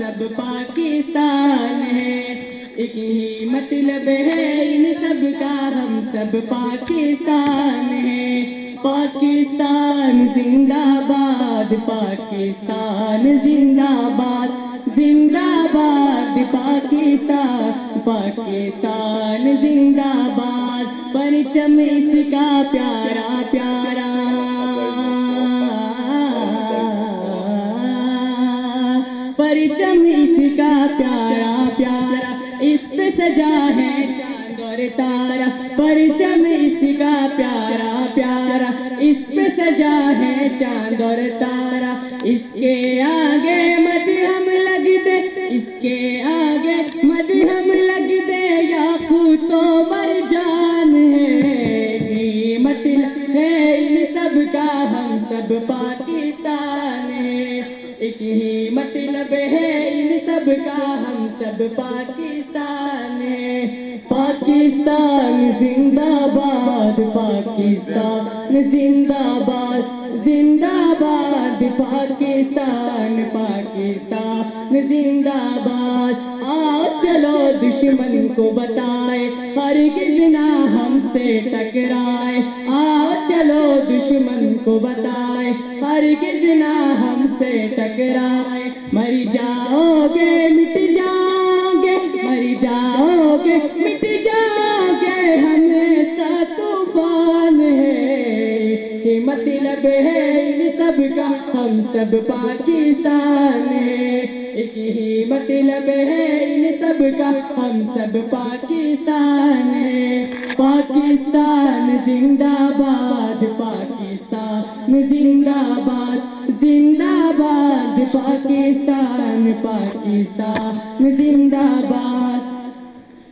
سب پاکستان ہیں، ایک ہی مطلب ہے ان سب کا، ہم سب پاکستان ہیں۔ پاکستان زندہ باد، پاکستان زندہ باد، زندہ باد پاکستان، پاکستان زندہ باد، پرچم اس کا پیارا پیارا، پرچم اس کا پیارا پیارا، اس پہ سجا ہے چاند اور تارا، پرچم اس کا پیارا پیارا، اس پہ سجا ہے چاند اور تارا، اس کے آگے مد ہم لگ دے، اس کے آگے مد ہم لگ دے، یاقوت و مرجان ہے، یہ مطلب ہے ان سب کا، ہم سب پاکستان ہیں، ایک ہی مطلب ہے ان سب کا، ہم سب پاکستان ہیں۔ پاکستان زندہ باد، پاکستان زندہ باد، زندہ باد پاکستان، پاکستان زندہ باد۔ آؤ چلو دشمن کو بتائے، ہرگز نہ ہم سے ٹکرائے، آؤ چلو دشمن کو بتائے، ہرگز نہ ہم سے ٹکرائے، مر جاؤ گے مٹ جاؤ گے، مر جاؤ گے مٹ جاؤ گے، ہمیشہ طوفان ہے، یہ مطلب ہے ان سب کا، ہم سب پاکستان ہیں، ایک ہی مطلب ہے ان سب کا، ہم سب پاکستان ہیں۔ پاکستان زندہ باد، پاکستان زندہ باد، زندہ باد پاکستان، پاکستان زندہ باد۔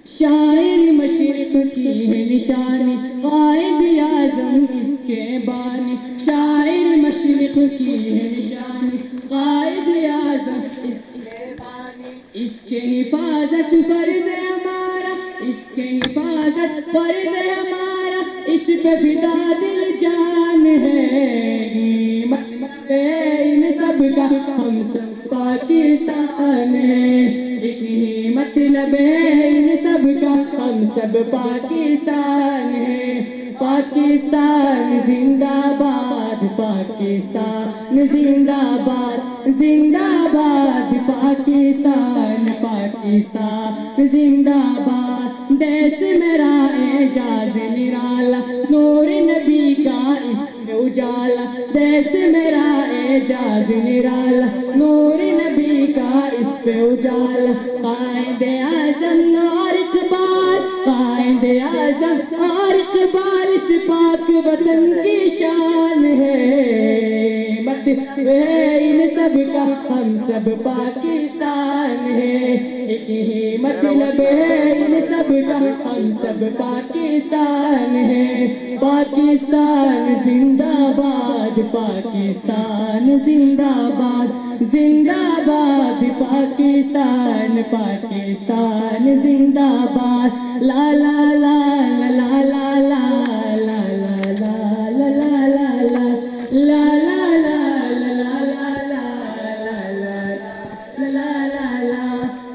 شاعر مشرق کی ہے نشانی، قائد اعظم اس کے بانی، شاعر مشرق کی ہے نشانی، قائد اعظم اس کے بانی، اس کے حفاظت فرض ہے ہمارا، اس کے حفاظت فرض ہے ہمارا، اس پہ فدا دل جان ہے، مطلب ہے ان سب کا، ہم سب پاکستان ہیں، ایک ہی مطلب ہے ان سب کا، ہم سب پاکستان ہیں۔ پاکستان زندہ باد، پاکستان زندہ باد، زندہ باد پاکستان، پاکستان زندہ باد۔ دیس میرا اعجاز نرالا، نور نبی کا اس میں اجالا، دیس میرا اعجاز نرالا، نور نبی کا اس پہ اجالا، قائد اعظم اور اقبال، قائد اعظم اور اقبال اس پاک وطن کی شان ہے، مطلب ہے ان سب کا، ہم سب پاکستان ہیں، ایک ہی مطلب ہے ان سب کا، ہم سب پاکستان ہیں۔ پاکستان زندہ باد، پاکستان زندہ باد، زندہ باد پاکستان، پاکستان زندہ باد، لا لا لا لا لا لا لا لا لا لا لا لا لا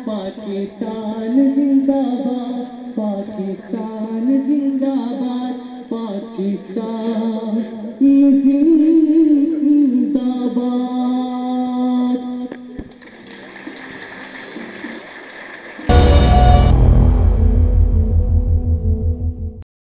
پاکستان زندہ باد، پاکستان زندہ باد، پاکستان